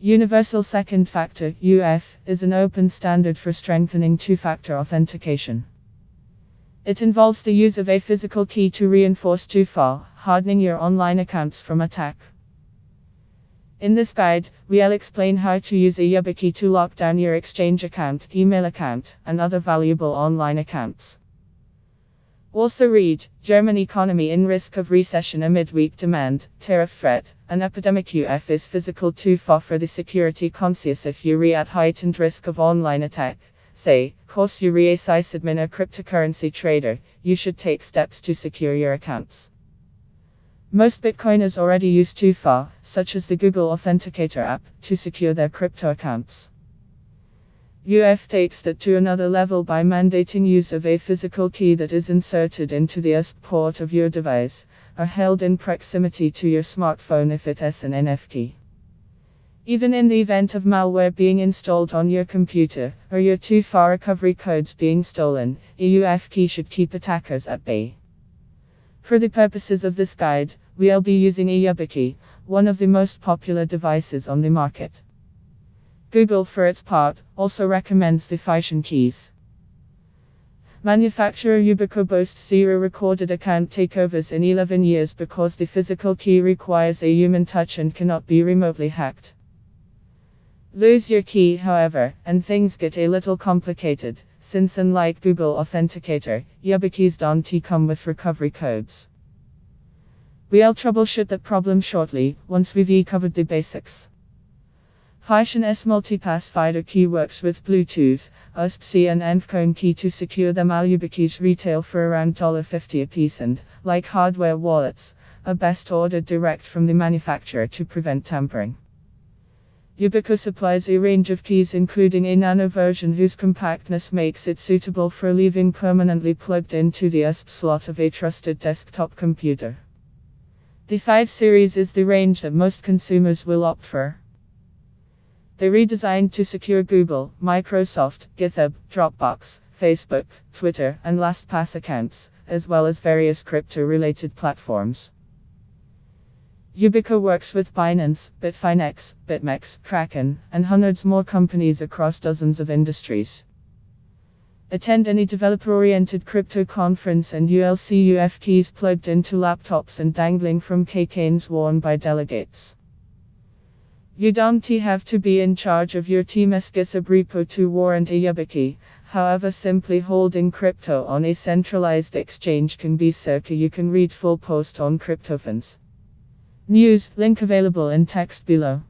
Universal Second Factor (UF) is an open standard for strengthening two-factor authentication. It involves the use of a physical key to reinforce 2FA, hardening your online accounts from attack. In this guide, we'll explain how to use a YubiKey to lock down your Exchange account, email account, and other valuable online accounts. Also read, German economy in risk of recession amid weak demand, tariff threat, an epidemic. UF is physical 2FA for the security conscious. If you re at heightened risk of online attack, say, cause you re a sysadmin or cryptocurrency trader, you should take steps to secure your accounts. Most Bitcoiners already use 2FA, such as the Google Authenticator app, to secure their crypto accounts. UF takes that to another level by mandating use of a physical key that is inserted into the USB port of your device, or held in proximity to your smartphone if it is an NF key. Even in the event of malware being installed on your computer, or your 2FA recovery codes being stolen, a UF key should keep attackers at bay. For the purposes of this guide, we'll be using a YubiKey, one of the most popular devices on the market. Google, for its part, also recommends the Fission keys. Manufacturer Yubico boasts 0 recorded account takeovers in 11 years because the physical key requires a human touch and cannot be remotely hacked. Lose your key, however, and things get a little complicated, since unlike Google Authenticator, YubiKeys don't come with recovery codes. We'll troubleshoot that problem shortly, once we've covered the basics. Fission's multipass FIDO key works with Bluetooth, USB-C and Endphone key to secure them. All YubiKeys retail for around $50 a piece and, like hardware wallets, are best ordered direct from the manufacturer to prevent tampering. Yubico supplies a range of keys including a nano version whose compactness makes it suitable for leaving permanently plugged into the USB slot of a trusted desktop computer. The 5 series is the range that most consumers will opt for. They're redesigned to secure Google, Microsoft, GitHub, Dropbox, Facebook, Twitter, and LastPass accounts, as well as various crypto-related platforms. Yubico works with Binance, Bitfinex, BitMEX, Kraken, and hundreds more companies across dozens of industries. Attend any developer-oriented crypto conference and you'll see UF keys plugged into laptops and dangling from keychains worn by delegates. You don't have to be in charge of your team's GitHub repo to warrant a YubiKey, however simply holding crypto on a centralized exchange can be circa. You can read full post on CryptoFans News, link available in text below.